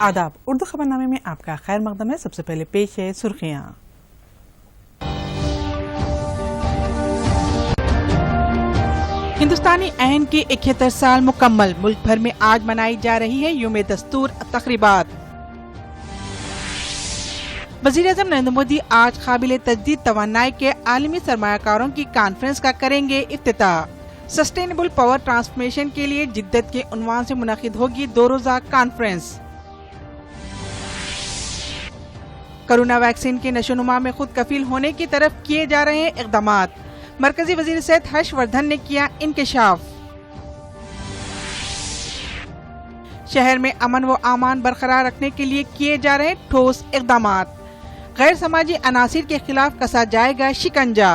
आदाब। उर्दू खबरनामे में आपका खैर मकदम है। सबसे पहले पेश है सुर्खियां। हिंदुस्तानी ऐन के 71 साल मुकम्मल, मुल्क भर में आज मनाई जा रही है यूम दस्तूर तकरीबात। वज़ीर-ए-आज़म नरेंद्र मोदी आज काबिल तजदीद तवानाई के आलमी सरमायाकारों की कॉन्फ्रेंस का करेंगे इफ्तिताह। सस्टेनेबल पावर ट्रांसफॉर्मेशन के लिए जिद्दत के उन्वान से मुनक़िद होगी 2 रोज़ा कॉन्फ्रेंस। कोरोना वैक्सीन के नशोनुमा में खुद कफील होने की तरफ किए जा रहे हैं इक़दामात। मरकजी वज़ीर सेहत हर्षवर्धन ने किया इंकशाफ। शहर में अमन व आमान बरकरार रखने के लिए किए जा रहे ठोस इक़दामात। गैर समाजी अनासिर के खिलाफ कसा जाएगा शिकंजा।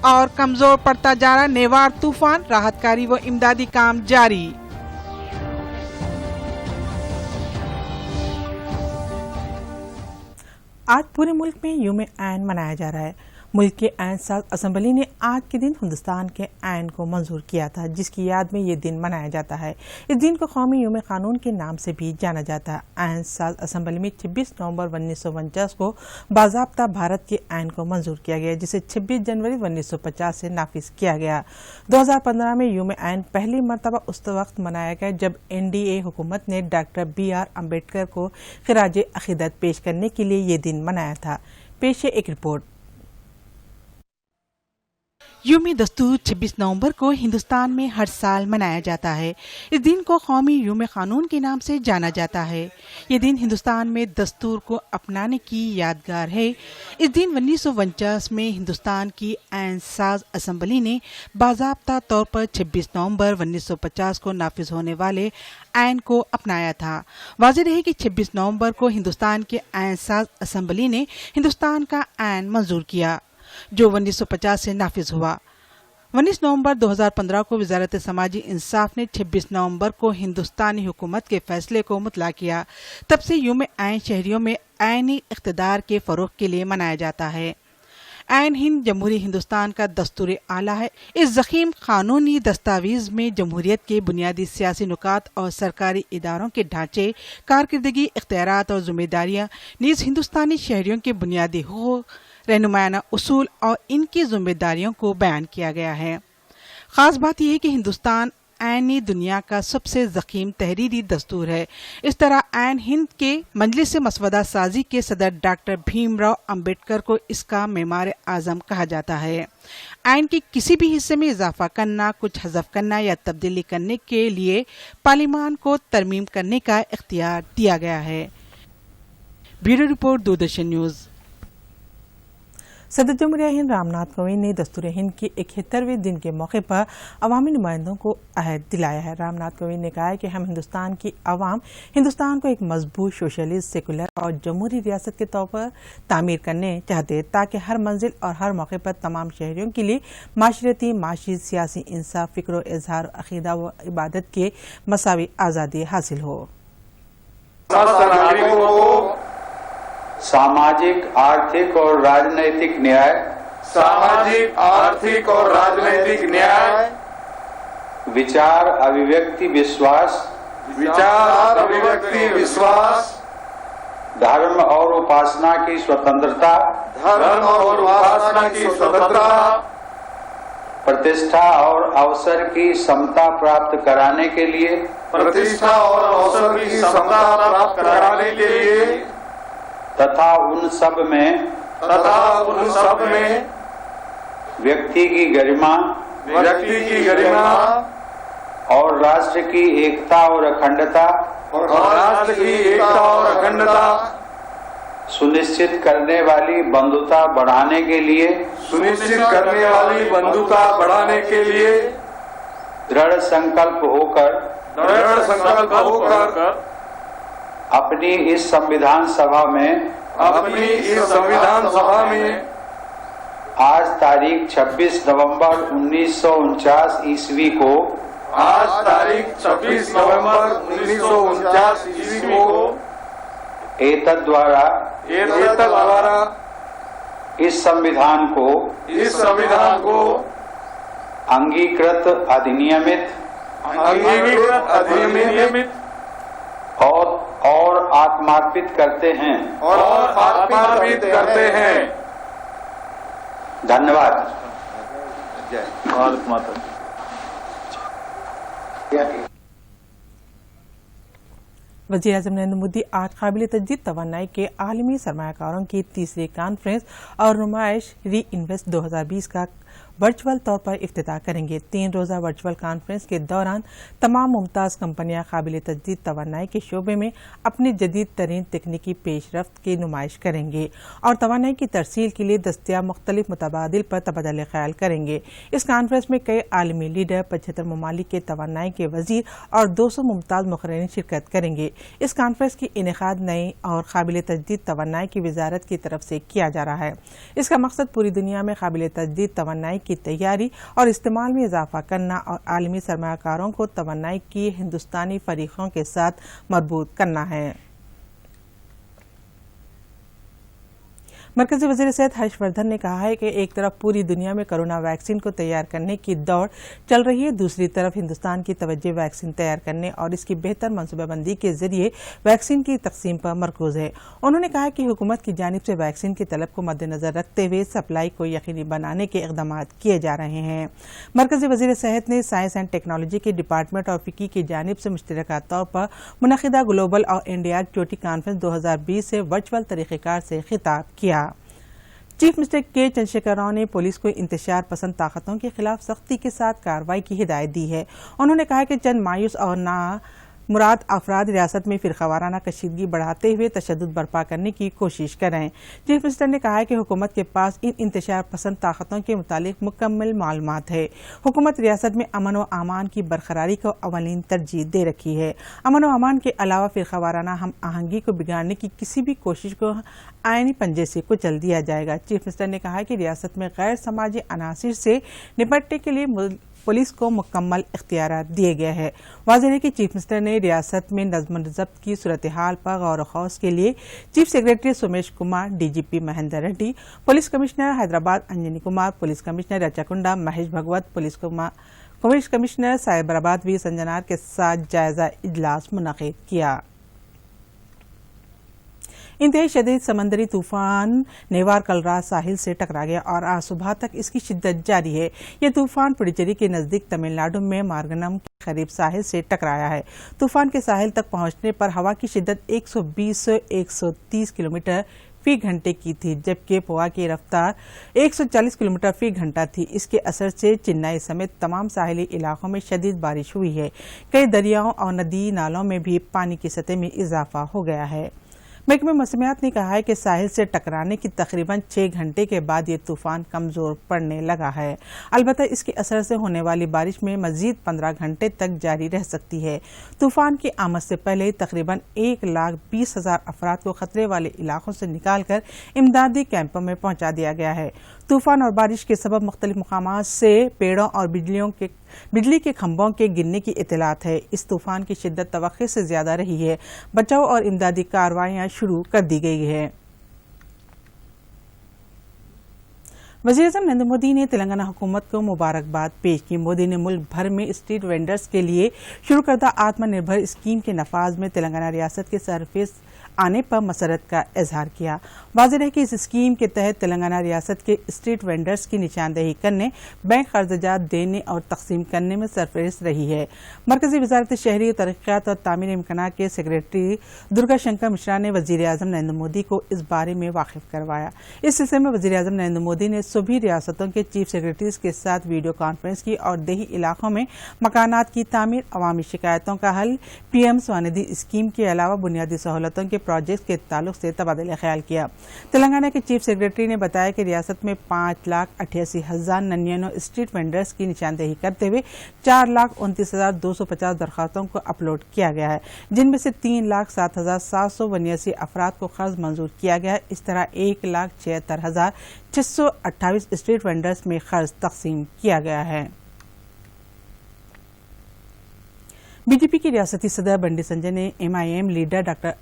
और कमजोर पड़ता जा रहा नेवार तूफान, राहतकारी व इमदादी काम जारी। आज पूरे मुल्क में यूम ऐन मनाया जा रहा है। मुल्क के ऐन साज असम्बली ने आज के दिन हिंदुस्तान के ऐन को मंजूर किया था, जिसकी याद में ये दिन मनाया जाता है। इस दिन को कौमी यूम कानून के नाम से भी जाना जाता है। ऐन साज असम्बली में 26 नवंबर 1949 को बाज़ाब्ता भारत के ऐन को मंजूर किया गया, जिसे 26 जनवरी 1950 से नाफिज किया गया। 2015 में यूम ऐन पहली मरतबा उस वक्त मनाया गया जब NDA हुकूमत ने डॉक्टर BR अम्बेडकर को खिराज अकीदत पेश करने के लिए ये दिन मनाया था। पेश है एक रिपोर्ट। यूम दस्तूर 26 नवंबर को हिंदुस्तान में हर साल मनाया जाता है। इस दिन को कौमी यूम कानून के नाम से जाना जाता है। ये दिन हिंदुस्तान में दस्तूर को अपनाने की यादगार है। इस दिन 1949 में हिंदुस्तान की ऐन साज असम्बली ने बाज़ाब्ता तौर पर 26 नवंबर 1950 को नाफिज होने वाले ऐन को अपनाया था। वाज़ेह रहे कि 26 नवंबर को हिंदुस्तान के ऐन साज असम्बली ने हिंदुस्तान का ऐन मंजूर किया, जो 1950 से नाफिज हुआ। 19 नवंबर 2015 को वज़ारत समाजी इंसाफ ने 26 नवंबर को हिंदुस्तानी हुकूमत के फैसले को मुतला किया। तब से यूम ऐन शहरियों में ऐनी इक़्तिदार के फ़रोग़ के लिए मनाया जाता है। ऐन हिंद जमहूरी हिंदुस्तान का दस्तूर आला है। इस ज़ख़ीम कानूनी दस्तावेज़ में जमहूरियत के बुनियादी सियासी नुकात और सरकारी इदारों के ढांचे, कारकर्दगी, इख्तियारात और ज़िम्मेदारियाँ, नीज़ हिंदुस्तानी शहरियों के बुनियादी हुकूक़, रहनुमायाना उसूल और इनकी जिम्मेदारियों को बयान किया गया है। ख़ास बात यह है कि हिंदुस्तान ऐनी दुनिया का सबसे ज़ख़ीम तहरीरी दस्तूर है। इस तरह ऐन हिंद के मजलिस मसवदा साजी के सदर डॉक्टर भीमराव अम्बेडकर को इसका मेमार आज़म कहा जाता है। ऐन के किसी भी हिस्से में इजाफा करना, कुछ हज़फ करना या तब्दीली करने के लिए पार्लिमान को तरमीम करने का इख्तियार दिया गया है। Bureau report, Doordarshan news. सदर जमहूरिया हिंद रामनाथ कोविंद ने दस्तूर हिंद के 71वें दिन के मौके पर अवामी नुमाइंदों को अहद दिलाया है। रामनाथ कोविंद ने कहा है कि हम हिंदुस्तान की अवाम हिंदुस्तान को एक मजबूत सोशलिस्ट, सेकुलर और जमहूरी रियासत के तौर पर तामीर करने चाहते, ताकि हर मंजिल और हर मौके पर तमाम शहरियों के लिए माशरती, माशी, सियासी इंसाफ, फिक्र, इजहार, अकीदा व इबादत के मसावी आज़ादी हासिल हो। सामाजिक, आर्थिक और राजनैतिक न्याय, सामाजिक, आर्थिक और राजनैतिक न्याय, विचार अभिव्यक्ति विश्वास, विचार अभिव्यक्ति विश्वास, धर्म और उपासना की स्वतंत्रता, धर्म और उपासना की स्वतंत्रता, प्रतिष्ठा और अवसर की समता प्राप्त कराने के लिए, प्रतिष्ठा और अवसर की समता प्राप्त कराने के लिए, तथा उन सब में व्यक्ति की गरिमा, और राष्ट्र की एकता और अखंडता सुनिश्चित करने वाली बंधुता बढ़ाने के लिए, दृढ़ संकल्प होकर अपनी इस संविधान सभा में आज तारीख 26 नवंबर 1949 ईस्वी को एतद द्वारा इस संविधान को अंगीकृत, अधिनियमित अंगीकृत अधिनियमित और आत्मार्पित करते हैं और आत्मार्पित करते हैं। धन्यवाद। जय भारत माता। वज़ीर-ए-आज़म नरेंद्र मोदी आज काबिल तजदीद तवानाई के आलमी सरमायाकारों की तीसरी कॉन्फ्रेंस और नुमाइश री इन्वेस्ट 2020 का वर्चुअल तौर पर इफ्तिताह करेंगे। 3 रोज़ा वर्चुअल कॉन्फ्रेंस के दौरान तमाम मुमताज़ कंपनियां काबिल तजदीद तवानाई के शोबे में अपनी जदीद तरीन तकनीकी पेशरफ्त की नुमाइश करेंगे और तवानाई की तरसील के लिए दस्तियाब मुख्तलिफ मुतबादिल पर तबादला ख्याल करेंगे। इस कॉन्फ्रेंस में कई आलमी लीडर, 75 ममालिक के तवानाई के वजीर और 200 मुमताज़ मुक़र्रिरीन शिरकत करेंगे। इस कॉन्फ्रेंस की इनेकाद नई और काबिल तजदीद तवानाई की वजारत की तरफ से किया जा रहा है। इसका मकसद पूरी दुनिया में काबिल तजदीद तवानाई की तैयारी और इस्तेमाल में इजाफा करना और आलमी सरमायाकारों को तवानाई की हिंदुस्तानी फरीकों के साथ मरबूत करना है। मरकजी वज़ीर सेहत हर्षवर्धन ने कहा है कि एक तरफ पूरी दुनिया में कोरोना वैक्सीन को तैयार करने की दौड़ चल रही है, दूसरी तरफ हिंदुस्तान की तवज्जो वैक्सीन तैयार करने और इसकी बेहतर मनसूबाबंदी के जरिए वैक्सीन की तकसीम पर मरकूज है। उन्होंने कहा कि हुकूमत की जानिब से वैक्सीन की तलब को मद्देनजर रखते हुए सप्लाई को यकीनी बनाने के इक़दाम किए जा रहे हैं। मरकजी वज़ीर सेहत ने साइंस एंड टेक्नोलॉजी के डिपार्टमेंट और फिकी की जानिब से मुश्तरका तौर पर मुनक़िदा ग्लोबल और इंडिया चोटी कॉन्फ्रेंस 2020 से वर्चुअल तरीक़ेकार से खिताब किया। चीफ मिनिस्टर के चंद्रशेखर राव ने पुलिस को इंतशार पसंद ताकतों के खिलाफ सख्ती के साथ कार्रवाई की हिदायत दी है। उन्होंने कहा कि चंद मायूस और ना मुराद अफराद रियासत में फिरकावाराना कशीदगी बढ़ाते हुए तशद्दुद बर्पा करने की कोशिश कर रहे हैं। चीफ मिनिस्टर ने कहा है कि हुकूमत के पास इन इंतशार पसंद ताकतों के मुतालिक मुकम्मल मालूमात है। हुकूमत रियासत में अमन व अमान की बरकरारी को अवलीन तरजीह दे रखी है। अमन व अमान के अलावा फिरकावाराना हम आहंगी को बिगाड़ने की किसी भी कोशिश को आईनी पंजे से कुचल दिया जाएगा। चीफ मिनिस्टर ने कहा कि रियासत में गैर समाजी अनासिर से निपटने के लिए पुलिस को मुकम्मल इख्तियारात दिए गए हैं। वाज़ेह है कि चीफ मिनिस्टर ने रियासत में नज़्म ज़ब्त की सूरत हाल पर गौर खौस के लिए chief secretary Somesh Kumar, DGP Mahendar Reddy, police commissioner Hyderabad Anjani Kumar, police commissioner Rachakonda Mahesh Bhagwat, police commissioner Cyberabad V Sajjanar के साथ जायजा इजलास मुनक़िद किया। इंतहाई शदीद समंदरी तूफान नेवार कल रात साहिल से टकरा गया और आज सुबह तक इसकी शिद्दत जारी है। यह तूफान पुडुचेरी के नजदीक तमिलनाडु में मार्गनम के करीब साहिल से टकराया है। तूफान के साहिल तक पहुंचने पर हवा की शिद्दत 120 से 130 किलोमीटर फी घंटे की थी, जबकि पोआ की रफ्तार 140 किलोमीटर फी घंटा थी। इसके असर से चेन्नई समेत तमाम साहिली इलाकों में शदीद बारिश हुई है। कई दरियाओं और नदी नालों में भी पानी की सतह में इजाफा हो गया है। महकमे मौसमियात ने कहा है कि साहिल से टकराने की तकरीबन 6 घंटे के बाद ये तूफान कमजोर पड़ने लगा है। अलबत्ता इसके असर से होने वाली बारिश में मजीद 15 घंटे तक जारी रह सकती है। तूफान की आमद से पहले तकरीबन 1,20,000 अफराद को खतरे वाले इलाकों से निकालकर इमदादी कैंपों में पहुंचा दिया गया है। तूफान और बारिश के सबब मुख्तलिफ मकामात से पेड़ों और बिजली के खंभों के गिरने की इत्तलात है। इस तूफान की शिद्दत तवक्को से ज्यादा रही है। बचाव और इमदादी कार्रवाइयां शुरू कर दी गई है। वज़ीर-ए-आज़म नरेंद्र मोदी ने तेलंगाना हुकूमत को मुबारकबाद पेश की। मोदी ने मुल्क भर में स्ट्रीट वेंडर्स के लिए शुरू करदा आत्मनिर्भर स्कीम के नफाज में तेलंगाना रियासत के सरफेस आने पर मसरत का इजहार किया। वाज़ेह है कि इस स्कीम के तहत तेलंगाना रियासत के स्ट्रीट वेंडर्स की निशानदेही करने, बैंक कर्जजात देने और तकसीम करने में सरफेस रही है। मरकजी वजारत शहरी तरक्यात और तामीर इम्कानात के सेक्रेटरी दुर्गा शंकर मिश्रा ने वज़ीर-ए-आज़म नरेंद्र मोदी को इस बारे में वाकिफ करवाया। इस सिलसिले में वज़ीर-ए-आज़म नरेंद्र मोदी ने सभी रियासतों के चीफ सेक्रेटरीज के साथ वीडियो कॉन्फ्रेंस की और देही इलाकों में मकानात की तामीर, अवामी शिकायतों का हल, पीएम स्वानिधि स्कीम के अलावा बुनियादी सहूलतों के प्रोजेक्ट के ताल्लुक से तबादला ख्याल किया। तेलंगाना के चीफ सेक्रेटरी ने बताया कि रियासत में 5,88,099 स्ट्रीट वेंडर्स की निशानदेही करते हुए 4,29,250 दरखास्तों को अपलोड किया गया है, जिनमें से 3,07,789 अफराद को कर्ज मंजूर किया गया है। इस तरह 1,76,628 स्ट्रीट वेंडर्स में कर्ज तकसीम किया गया है। बीजेपी की रियासती सदर बंडी संजय ने MIM leader doctor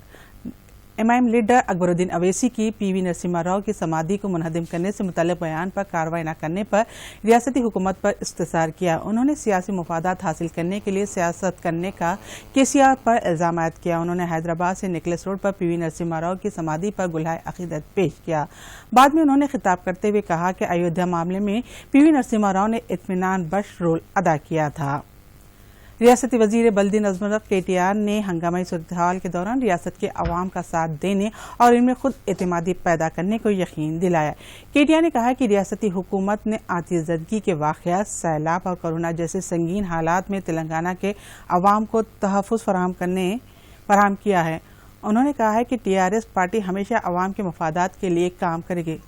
MIM leader Akbaruddin Owaisi کی PV نرسمہا راؤ کی سمادھی کو منہدم کرنے سے متعلق بیان پر کارروائی نہ کرنے پر ریاستی حکومت پر استفسار کیا. انہوں نے سیاسی مفادات حاصل کرنے کے لیے سیاست کرنے کا KCR پر الزام عائد کیا. انہوں نے حیدرآباد سے نیکلس روڈ پر PV نرسمہا راؤ کی سمادھی پر گلہائے عقیدت پیش کیا. بعد میں انہوں نے خطاب کرتے ہوئے کہا کہ ایودھیا معاملے میں PV نرسمہا راؤ نے اطمینان بخش رول ادا کیا تھا. ریاستی وزیر بلدی نظم و ضبط KTR نے ہنگامی صورتحال کے دوران ریاست کے عوام کا ساتھ دینے اور ان میں خود اعتمادی پیدا کرنے کو یقین دلایا. KTR نے کہا کہ ریاستی حکومت نے آتش زدگی کے واقعات، سیلاب اور کورونا جیسے سنگین حالات میں تلنگانہ کے عوام کو تحفظ فراہم کیا ہے. انہوں نے کہا ہے کہ TRS پارٹی ہمیشہ عوام کے مفادات کے لیے کام کرے گی.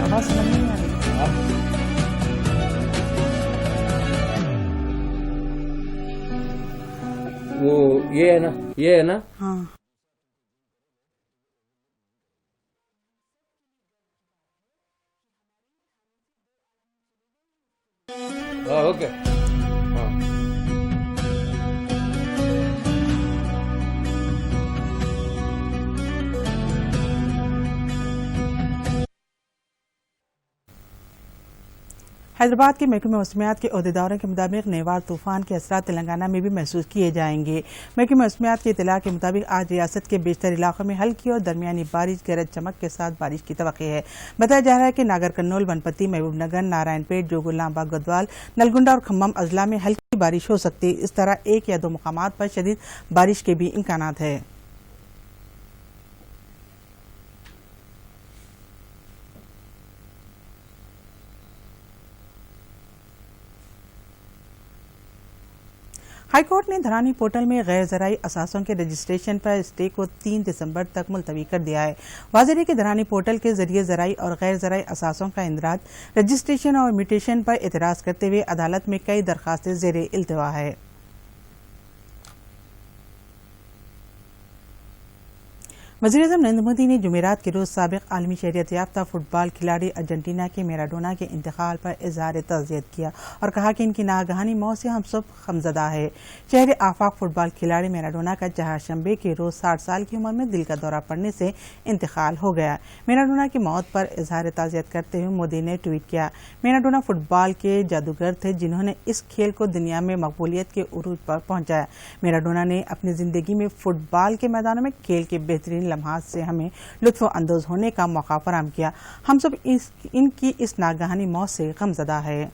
آواز سمجھ نہیں آ رہی. وہ یہ ہے نا ہاں اوکے. حیدرآباد کے محکمہ موسمیات کے عہدیداروں کے مطابق نیوار طوفان کے اثرات تلنگانہ میں بھی محسوس کیے جائیں گے. محکمہ موسمیات کی اطلاع کے مطابق آج ریاست کے بیشتر علاقوں میں ہلکی اور درمیانی بارش گرج چمک کے ساتھ بارش کی توقع ہے. بتایا جا رہا ہے کہ ناگر کرنول، ونپتی، محبوب نگر، نارائن پیٹ، جوگلامبا، گدوال، نلگنڈا اور کھمم اضلاع میں ہلکی بارش ہو سکتی ہے. اس طرح 1 یا 2 مقامات پر شدید بارش کے بھی امکانات ہیں. ہائی کورٹ نے دھرانی پورٹل میں غیر زرعی اثاثوں کے رجسٹریشن پر اسٹے کو 3 دسمبر تک ملتوی کر دیا ہے. واضح ہے کہ دھرانی پورٹل کے ذریعے زرعی اور غیر زرعی اثاثوں کا اندراج، رجسٹریشن اور میوٹیشن پر اعتراض کرتے ہوئے عدالت میں کئی درخواستیں زیر التوا ہے. وزیراعظم نریندر مودی نے جمعرات کے روز سابق عالمی شہریت یافتہ فٹ بال کھلاڑی ارجنٹینا کے میراڈونا کے انتقال پر اظہار تعزیت کیا اور کہا کہ ان کی ناگہانی موت سے ہم سب غمزدہ ہے. شہر آفاق فٹ بال کھلاڑی میراڈونا کا چہارشنبے کے روز 60 سال کی عمر میں دل کا دورہ پڑنے سے انتقال ہو گیا. میراڈونا کی موت پر اظہار تعزیت کرتے ہوئے مودی نے ٹویٹ کیا: میراڈونا فٹ بال کے جادوگر تھے جنہوں نے اس کھیل کو دنیا میں مقبولیت کے عروج پر پہنچایا. میراڈونا نے اپنی زندگی میں فٹ بال کے میدانوں میں کھیل کے بہترین لمحات سے ہمیں لطف اندوز ہونے کا موقع فراہم کیا. ہم سب ان کی اس ناگہانی موت سے غمزدہ ہے.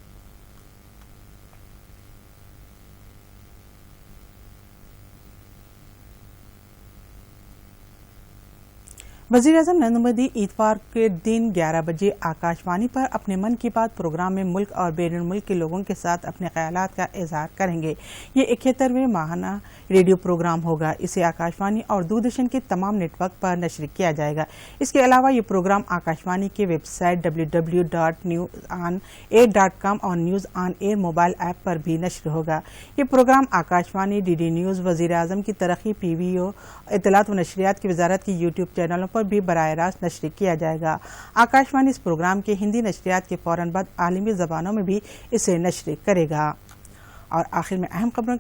وزیراعظم نریندر مودی اتوار کے دن 11 بجے آکاش وانی پر اپنے من کی بات پروگرام میں ملک اور بیرون ملک کے لوگوں کے ساتھ اپنے خیالات کا اظہار کریں گے. یہ 71ویں ماہانہ ریڈیو پروگرام ہوگا. اسے آکاش وانی اور دوردرشن کے تمام نیٹ ورک پر نشر کیا جائے گا. اس کے علاوہ یہ پروگرام آکاش وانی کے ویب سائٹ www.newsonair.com اور news on air mobile app پر بھی نشر ہوگا. یہ programme Akashvani, DD news, وزیر اعظم کی ترقی، PVO، اطلاعات و نشریات کی وزارت کی YouTube چینلوں پر بھی براہ راست نشر کیا جائے گا. آکاش وانی اس پروگرام کے ہندی نشریات کے فوراً بعد عالمی زبانوں میں بھی اسے نشر کرے گا. اور آخر میں اہم خبروں.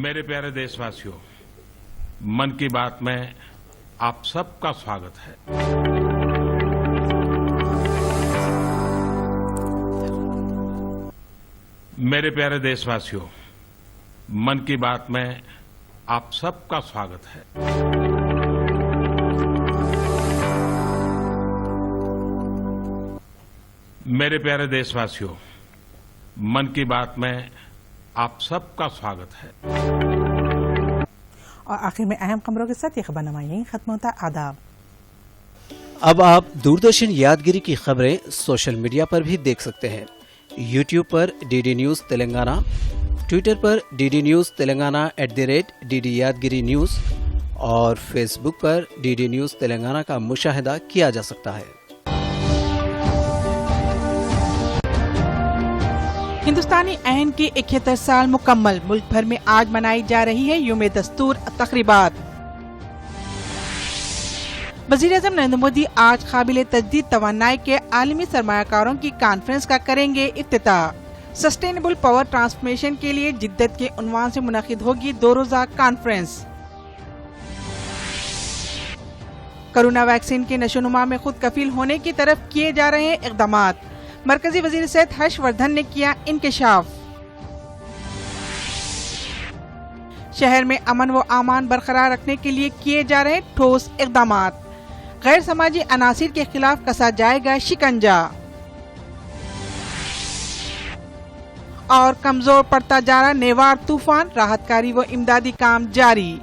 میرے پیارے دیش واسیوں، من کی بات میں آپ سب کا سواگت ہے. میرے پیارے دیش واسیوں، من کی بات میں آپ سب کا سواگت ہے. میرے پیارے دیش واسیوں، من کی بات میں آپ سب کا سواگت ہے. اور آخر میں اہم خبروں کے ساتھ یہ خبرنامہ یہیں ختم ہوتا. آداب. اب آپ دوردرشن یادگیری کی خبریں سوشل میڈیا پر بھی دیکھ سکتے ہیں۔ یوٹیوب پر D D news Telangana, Twitter پر D D news Telangana @DD Yadagiri news اور فیس بک پر ڈی ڈی نیوز تلنگانہ کا مشاہدہ کیا جا سکتا ہے۔ ہندوستانی آئین کی 71 سال مکمل، ملک بھر میں آج منائی جا رہی ہے یوم دستور تقریبات۔ وزیر اعظم نریندر مودی آج قابل تجدید توانائی کے عالمی سرمایہ کاروں کی کانفرنس کا کریں گے افتتاح۔ سسٹینیبل پاور ٹرانسفارمیشن کے لیے جدت کے عنوان سے منعقد ہوگی 2 روزہ کانفرنس۔ کرونا ویکسین کے نشو و نما میں خود کفیل ہونے کی طرف کیے جا رہے ہیں اقدامات، مرکزی وزیر صحت ہرش وردھن نے کیا انکشاف۔ شہر میں امن و امان برقرار رکھنے کے لیے کیے جا رہے ٹھوس اقدامات، غیر سماجی عناصر کے خلاف کسا جائے گا شکنجا۔ اور کمزور پڑتا جا رہا نیوار طوفان، راحت کاری و امدادی کام جاری۔